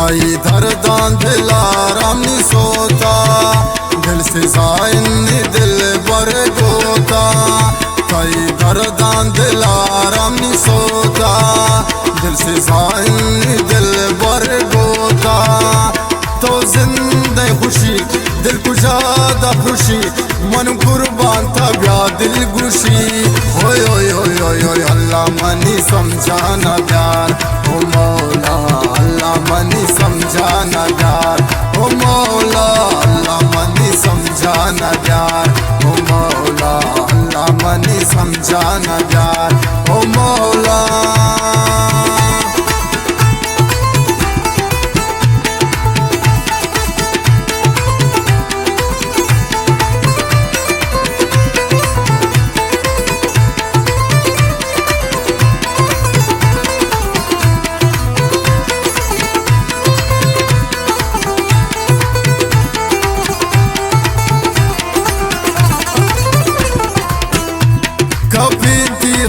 ताई दर्दां दिलाराम नी सोता, दिल से जाइन दिल बर गोता। ताई दर्दां दिलाराम नी सोता, दिल से जाइन दिल बर गोता। तो जिंदे खुशी दिल को ज्यादा खुशी, मन कुर्बान था ब्या दिल गुशी। ओय ओय ओय ओय ओय अल्लाह मनी समझाना प्यार, ओ मौला अल्लाह मनी समझाना प्यार, ओ मौला अल्लाह मनी समझाना प्यार, ओ मौला अल्लाह मनी समझाना प्यार, ओ मौला।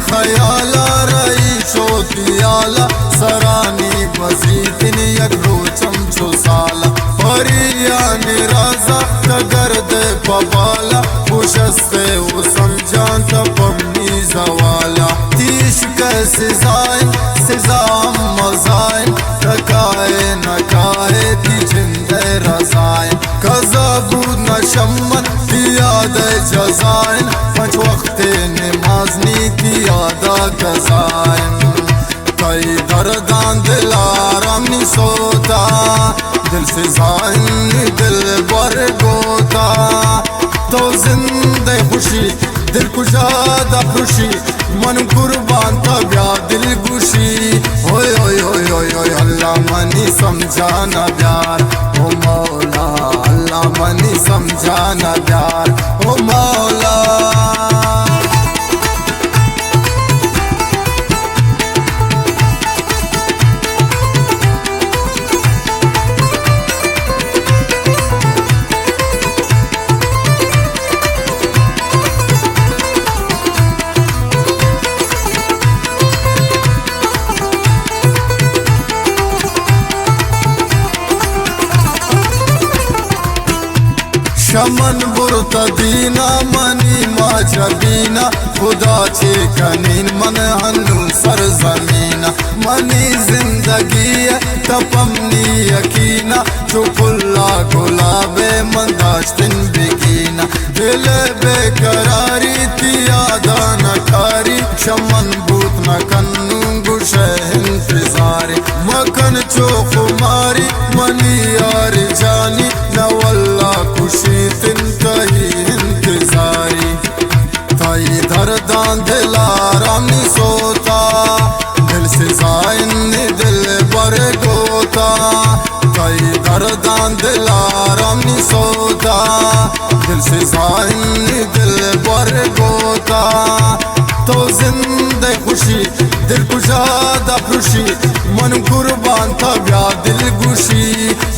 खयाला रईशो दियाला सरानी मजीद यकरोचम छो साला, परिया निराजा तगर्द पबाला, खुशस्ते वो समझान तपमनी जवाला। तीश कैसे जाइन सिजाम मजाइन, तकाए नकाए ती जिंदे रजाइन, कजाबूद नशम्मन दियाद जजाइन, पंच वक्ते नमाजनी दियादा गजाइन। कई दर्दां दिलाराम नी सोता, दिल से जाइन दिल बर गोता। तो जिंदे खुशी दिल को ज्यादा खुशी, मन कुर्बान था ब्या दिल गुशी। ओय ओय ओय ओय ओय अल्लाह मनी समझाना प्यार, ओ मौला अल्लाह मनी समझाना प्यार, ओ मौला। शमन बुरता दीना मनी माजबीना, खुदा चे कनीन मन हनु सर जमीना। मनी जिंदगी तपमनी यकीना, चुपुल्ला गुलाबे मंदाश्तिन बिकीना। दिल बेकरारी तियादा नकारी, शमन बूत न कन्नू गुशे इंतजारी। मकन चो खुमारी मनी यार जानी, नवल्ला खुशी तिन कही इंतजारी। ताई दर्दां दिलाराम नी सोता, दिल से जाइन दिल बर गोता। ताई दर्दां दिलाराम नी सोता, दिल से जाइन दिल बर गोता। तो जिंदे खुशी दिल को ज्यादा खुशी, मन कुर्बान था ब्या दिल गुशी।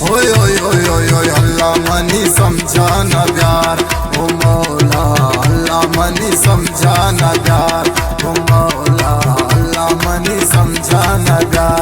ओय ओय ओय ओय ओय अल्लाह मनी समझाना प्यार, ओ मौला अल्लाह मनी समझाना प्यार, ओ मौला अल्लाह मनी समझाना प्यार।